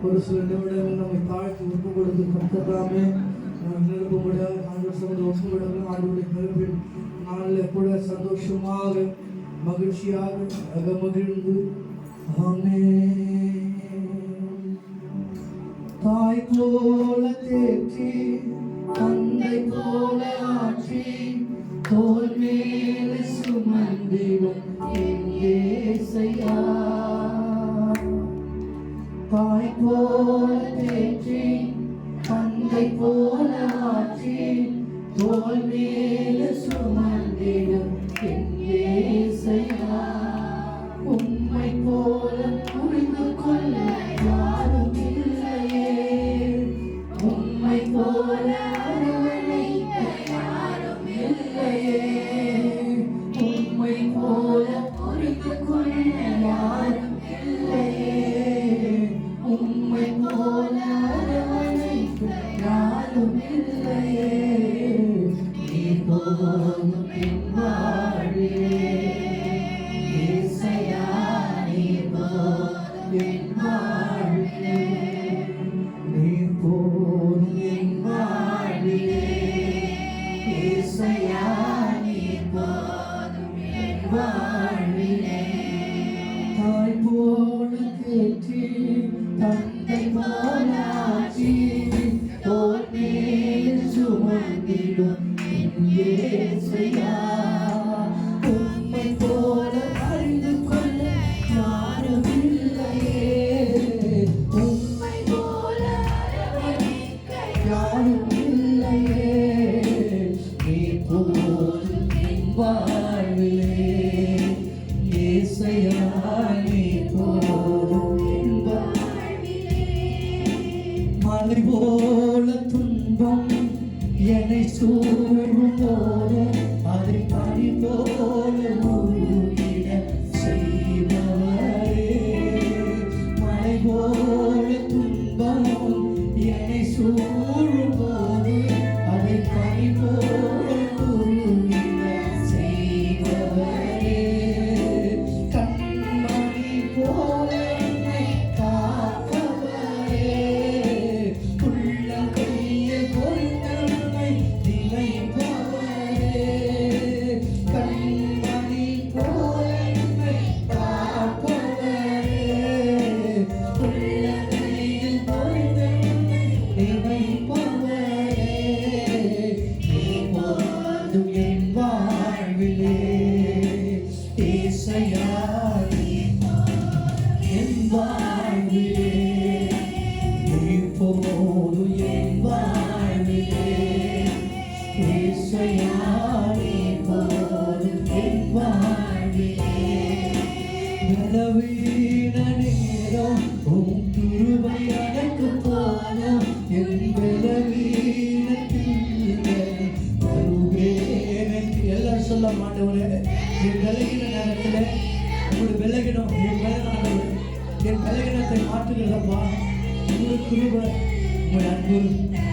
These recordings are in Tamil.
ஒரு சில நிமிடங்கள் நம்மை தாழ்த்தி ஒப்பு கொடுத்து கர்த்தராமே நிரப்பும்படியாக ஆண்டவர் சமூகத்தில் ஒப்பு கொடுங்க. ஆண்டவருடைய கருப்பின் நாளில் கூட சந்தோஷமாக மகிழ்ச்சியாக அகமகிழ்ந்து ஆமென். தாய் போல தேற்றி தந்தை போல ஆற்றி தோள் மேல சுமந்திடும் என் இயேசையா. தாய் போல தேற்றி தந்தை போல ஆற்றி தோள் மேல சுமந்திடும் என் இயேசையா. உம்மை போல புரிந்து கொள்ள யாரும் இல்லையே, உம்மை போல அரவணைக்க யாரும் இல்லையே, உம்மை போல புரிந்து கொள்ள யாரும் இல்லையே, உம்மை போல அரவணைக்க யாரும் இல்லையே. நீ போதும் என் வாழ்விலே இயேசையா, நீ போதும் என் வாழ்விலே, நீ போதும் என் வாழ்விலே இயேசையா, நீ போதும் என் வாழ்விலே. தாய் போல தேற்றி தந்தை போல ஆற்றி தோள் மேல் சுமந்திடும் என் இயேசையா. உம்மை போல அறிந்து கொள்ள யாரும் இல்லையே, உம்மை போல அரவணைக்க யாரும் இல்லையே. நீ போதும் என் வாழ்விலே இயேசையா, நீ போதும் என் வாழ்விலே. மழை போல துன்பம் என்னை சூழும் போது அதை பனி போல மூடிட செய்பவரே. மழை போல துன்பம் என்னை சூழும் போது அதை பனி போல மூடிட செய்பவரே. கண்மணி போல என்னை காப்பவரே, உள்ள கையை பொறுத்தவரை நிலைப்பவரே. கண்மணி போல என்னை காப்பவரே, உள்ள கையை பொறுத்தவரை நிலைப்பவரே. நீ போதும் என் வாழ்விலே இயேசையா, நீ போதும் என் வாழ்விலே, நீ போதும் என் வாழ்விலே இயேசையா, நீ போதும் என் வாழ்விலே. பலவீன நேரம் உம் கிருபை எனக்கு போதும், என் பலவீனத்தில் வருவேன். எல்லாரும் சொல்ல மாட்டவரே, என் விலகின நேரத்தில் உங்களுடைய விலகினம் என் விலகினத்தை மாற்றுகிறதப்பா. உங்களுக்கு கிருபை, உங்கள் அன்பு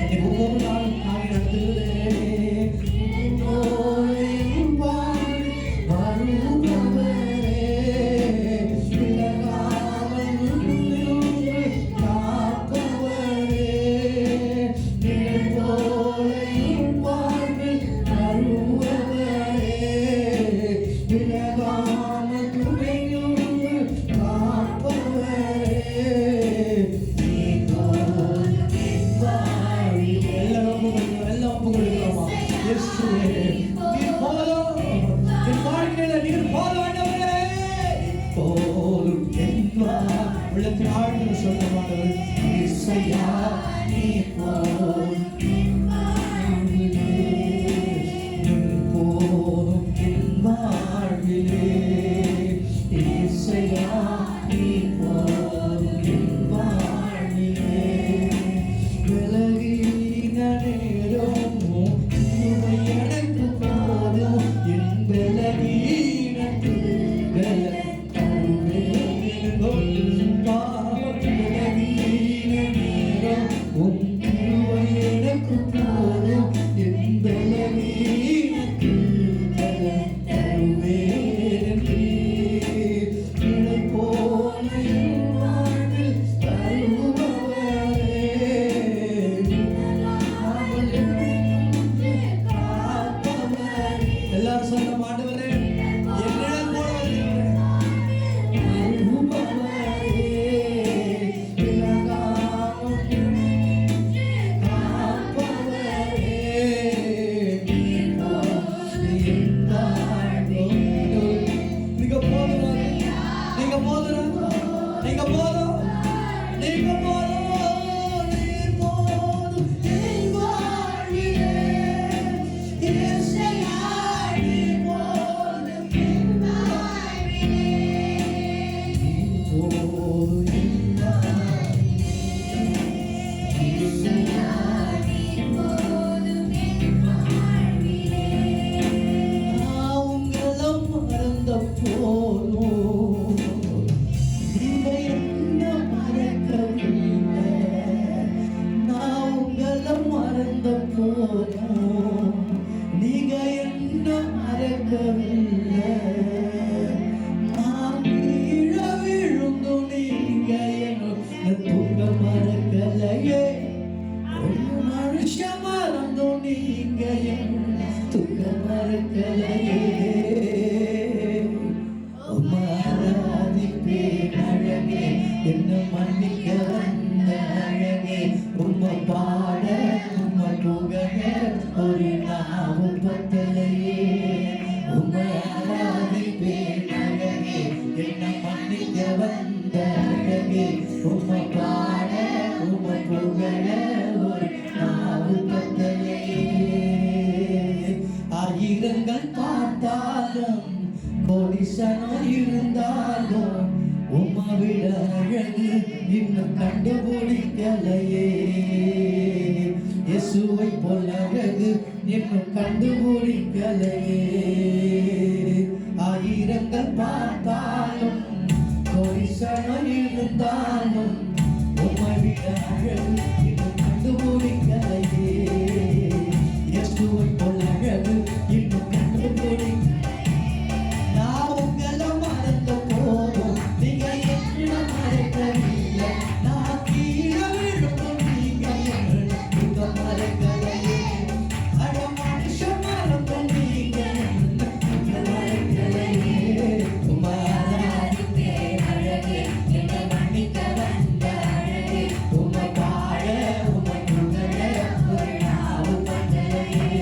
என்னை ஒவ்வொரு நாளும் காணி நடத்துகிறதே. உள்ளத்தில் ஆழ்ந்து சொல்லமானவர் இயேசையா, நீ போதும் என் வாழ்விலே இயேசையா, நீ போதும் என் வாழ்விலே. விலகின நேரம் எனக்கு போதும், என் விலகினத்தில் விலகின நேரம் நீங்க என் துக்கம் மறக்கலையே. உம்மை ஆராதிப்பேன் அழகே, என்னை மன்னிக்க வந்த அழகே. உம்மை பாட உம்மை புகழ ஒரு நாவும் பத்தலையே. உம்மை ஆராதிப்பேன் அழகே, என்னை மன்னிக்க வந்த அழகே. உம்மை பாட உம்மை புகழ ஒரு நாவும் பத்தலையே. ஆயிரங்கள் பார்த்தாலும் கோடிசனம் இருந்தாலும் உம்மை விட அழகு இன்னும் கண்டுபிடிக்கலையே. இயேசுவை போல அழகு இன்னும் கண்டுபிடிக்கலையே. ஆயிரங்கள் பார்த்தாலும் கோடிசனம் இருந்தாலும் உம்மை விட அழகு இன்னும் கண்டுபிடிக்கலையே. இயேசுவை போல அழகு இன்னும் கண்டுபிடிக்க. நான் உங்களை மறந்த போதும் நீங்க என்ன மறக்கவில்லை. நான் கீழே விழுந்தும் நீங்க என்ன மறக்கலையே. அட மனுஷன் மறந்தும் நீங்க என்ன மறக்கலையே. உம்மை ஆராதிப்பேன் அழகே, என்னை மன்னிக்க வந்த அழகே. உம்மை பாட உம்மை புகழ ஒரு நாவும் பத்தலையே.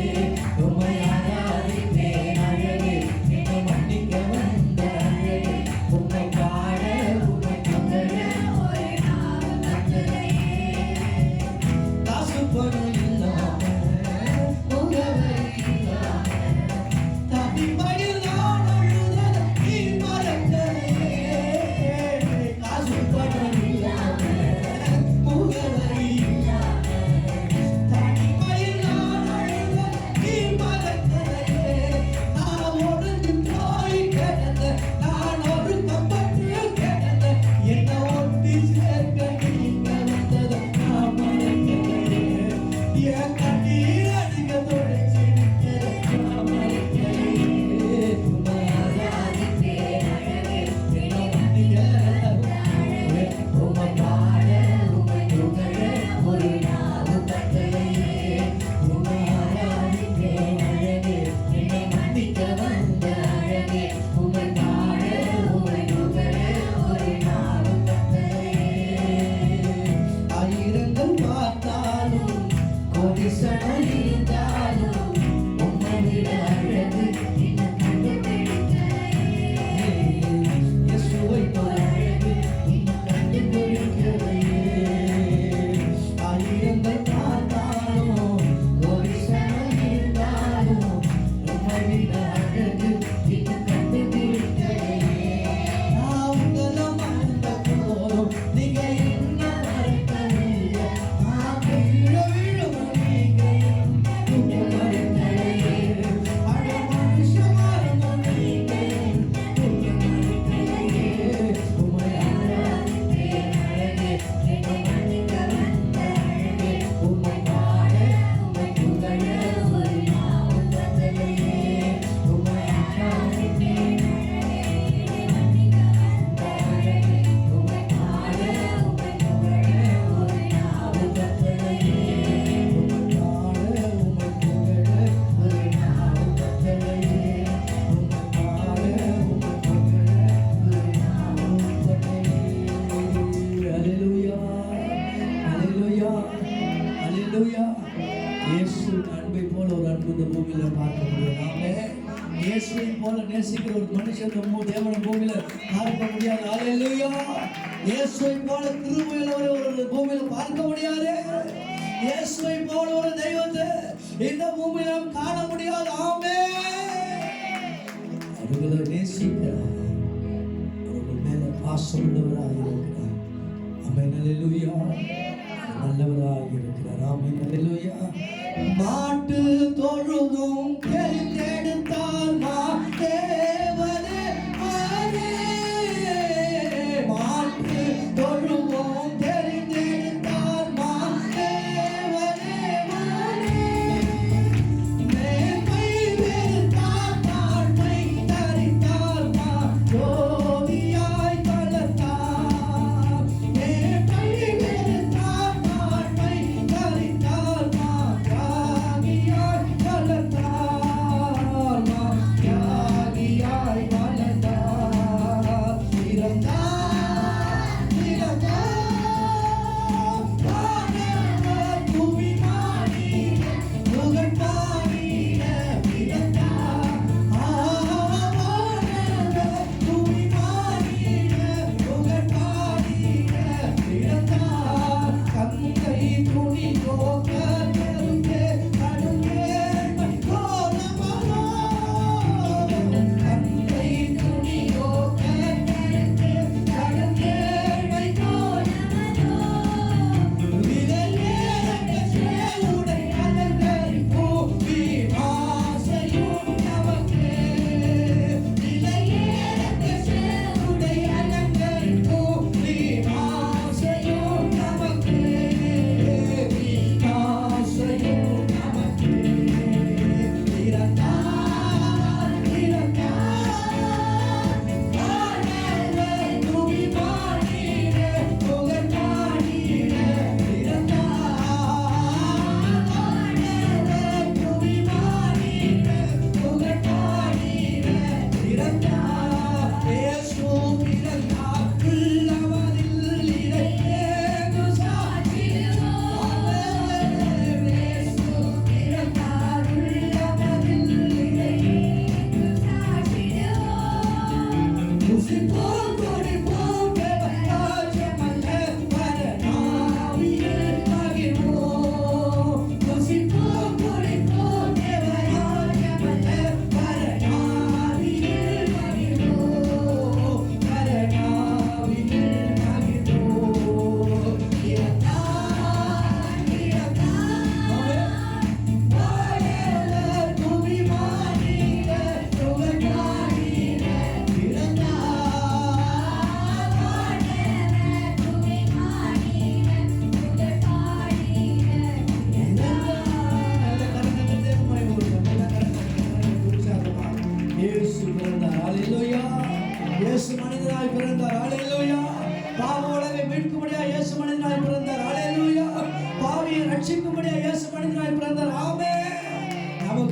உம்மை ஆராதிப்பேன் அழகே, என்னை மன்னிக்க வந்த அழகே. உம்மை பாட உம்மை புகழ ஒரு நாவும் பத்தலையே. காசு பணம் இல்லாம முகவரி இல்லாம தப்பிப்படில் நான் அழுதத நீ மறக்கலையே. காசு பணம் இல்லாம முகவரி இல்லாம தப்பிப்படில் நான் அழுதத நீ மறக்கலையே. நான் ஒடுங்கி போய் கிடந்த, நான் ஒடுக்கப்பட்டு கிடந்த, என்னை ஒட்டி சேர்க்க நீங்க வந்ததை நான் மறக்கலையே. என் கண்ணீர் அதிக துடைச்சிருக்கிறதை நான் மறக்கலையே. உம்மை ஆராதிப்பேன் அழகே, என்னை மன்னிக்க வந்த அழகே. உம்மை பாட உம்மை புகழ ஒரு நாவும் பத்தலையே. உம்மை ஆராதிப்பேன் அழகே, என்னை மன்னிக்க வந்த அழகே. உம்மை பாட உம்மை புகழ ஒரு நாவும் பத்தலையே. ஆயிரங்கள் பார்த்தாலும் கோடிசனம் இருந்தாலும் உம்மை விட அழகு இன்னும் கண்டுபிடிக்கலையே. இயேசுவை போல அழகு இன்னும் கண்டுபிடிக்கலையே. ஆயிரங்கள் பார்த்தாலும் கோடிசனம் இருந்தாலும் உம்மை விட அழகு இன்னும் கண்டுபிடிக்கலையே. நான் உங்களை மறந்த போதும் நீங்க என்ன மறக்கவில்லை. நான் கீழே விழும் நீங்க என்ன மறக்கலையே. அட மனுஷன் மறந்தும் நீங்க என்ன மறக்கலையே. உம்மை ஆராதிப்பேன் அழகே, என்னை மன்னிக்க வந்த அழகே. உம்மை பாட உம்மை புகழ ஒரு நாவும் பத்தலையே. உம்மை ஆராதிப்பேன் அழகே, என்னை மன்னிக்க வந்த அழகே. உம்மை பாட உம்மை புகழ ஒரு நாவும் பத்தலையே. உம்மை பாட உம்மை புகழ ஒரு நாவும் பத்தலையே. உம்மை பாட உம்மை புகழ ஒரு நாவும் பத்தலையே. அல்லேலூயா, அல்லேலூயா, அல்லேலூயா. இயேசுவின் அன்பை போல ஒரு அன்பு இந்த பூமியில பார்க்க முடியாது. ஆமென். இயேசுவை போல நேசிக்கிற ஒரு மனுஷன் தேவன பூமியில பார்க்க முடியாது. அல்லேலூயா. இயேசுவை போல கிருபையுள்ள ஒரு பூமியில பார்க்க முடியாது. இயேசுவை போல ஒரு தெய்வத்தை இந்த பூமியில நாம் காண முடியாது. ஆமென். அவர்களை நேசிக்கிறார், அவர்கள் மேல பாசமுள்ளவராக இருக்கிறார். ஆமென். அல்லேலூயா. நல்லவராக இருக்கிறார். ஆமென். அல்லேலூயா. மாட்டு தொழுவும் தெரிந்தெடுத்தால் தேவனே மனே. மாட்டு தொழுவும் தெரிந்தெடுத்தால் தேவனே மனே. மேன்மை வெறுத்தால் தாழ்மை தரித்தால் ஜோதியாய் வளர்த்தார். மேன்மை வெறுத்தால் தாழ்மை தரித்தால் ராகியாய்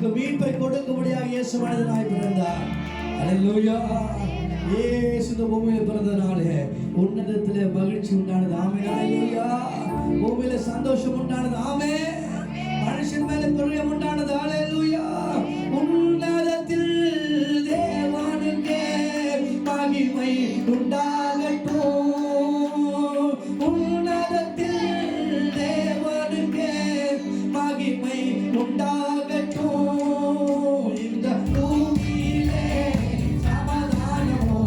நமக்கு மீட்பை கொடுக்கும்படியாக இயேசு மனிதனாய் பிறந்தார். அல்லேலூயா. இயேசு இந்த பூமியில் பிறந்தனாலே உன்னதத்திலே மகிழ்ச்சி உண்டானது. ஆமென். அல்லேலூயா. பூமியில சந்தோஷம் உண்டானது. ஆமென். மனுஷன் மேல பிரியம் உண்டானது. அல்லேலூயா. உன்னதத்தில் தேவனுக்கே மகிமை உண்டாகட்டும். உன்னதத்தில் தேவனுக்கே மகிமை உண்டாகட்டும். இந்த பூமியிலே சமாதானமோ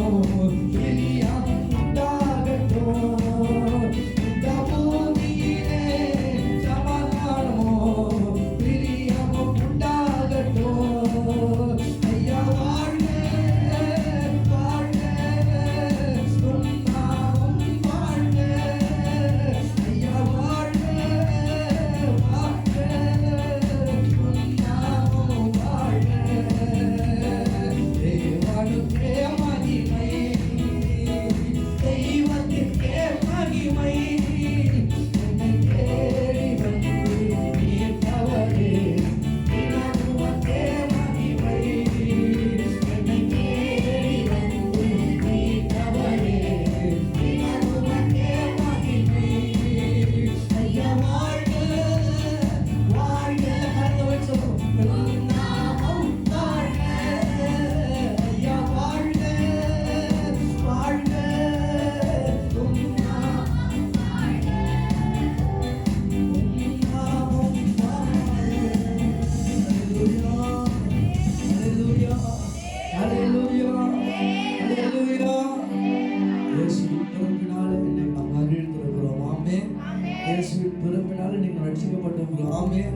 பிரியம் உண்டாகட்டும். இந்த பூமியிலே சமாதானமோ பிரியம் உண்டாகட்டும். ஐயா வாழ்க வாழ்க உன் நாமம் வாழ்க. ஐயா வாழ்க வாழ்க உன் நாமம் வாழ்க. தேவனுக்கே மகிமை, தெய்வத்திற்கே மகிமை. என்னை தேடி வந்து மீட்டவரே உமக்கே மகிமை. என்னை தேடி வந்து மீட்டவரே உமக்கே மகிமை. ஐயா வாழ்க வாழ்க. கரங்களை உயர்த்தி சொல்லுங்க. உன் நாமம் வாழ்க. ஐயா வாழ்க வாழ்க உன் நாமம் வாழ்க. உன் நாமம் வாழ்க. அல்லேலூயா. அல்லேலூயா. அல்லேலூயா. இயேசுவின் பிறப்பினாலே இன்னைக்கு நாம் மகிழ்ந்திருக்கிறோம். ஆமென். இயேசுவின் பிறப்பினாலே இன்னைக்கு ரட்சிக்கப்பட்டிருக்கிறோம். ஆமென்.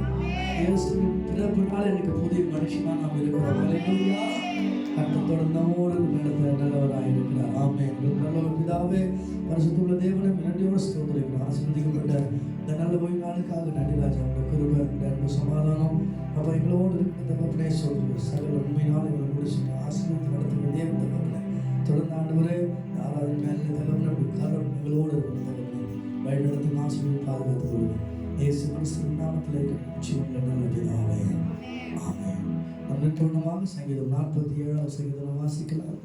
இயேசுவின் பிறப்பினாலே இன்னைக்கு புதிய மனுஷனா நாம் இருக்கிறோம். அல்லேலூயா. கர்த்தர் நம்மோடு நடத்த நல்லவராய் இருக்கிறார். ஆமென். நல்ல பிதாவே, பரிசுத்தமுள்ள தேவனே, நன்றியோடு ஸ்தோத்திரிக்கிறோம். ஆசீர்வதிக்கப்பட்ட இந்த நல்ல ஓய்வு நாளுக்காக நன்றி ராஜா. உங்கள் கிருபை, உங்கள் அன்பு, சமாதானம் அப்போ எங்களோடு இருக்கிற தகப்பனே சொல்லுங்க. சகல உண்மையினால் எங்களை முடிச்சு ஆசீர்வதித்து நடத்துகிற தேவன் தகப்பனே, தொடர்ந்து ஆண்டவரே ஆராதனை மேலே தகப்பனே காரணம் எங்களோடு இருக்கிற தகப்பனே வழி நடத்தி ஆசீர்வதித்து பாதுகாத்துக் கொள்ளுங்க. இயேசு கிறிஸ்துவின் நாமத்தில் ஜீவனுள்ள நல்ல பிதாவே. ஆமென். நம்ம நிறுவனமாக சங்கீதம் 47 சங்கீதம் வாசிக்கலாம்.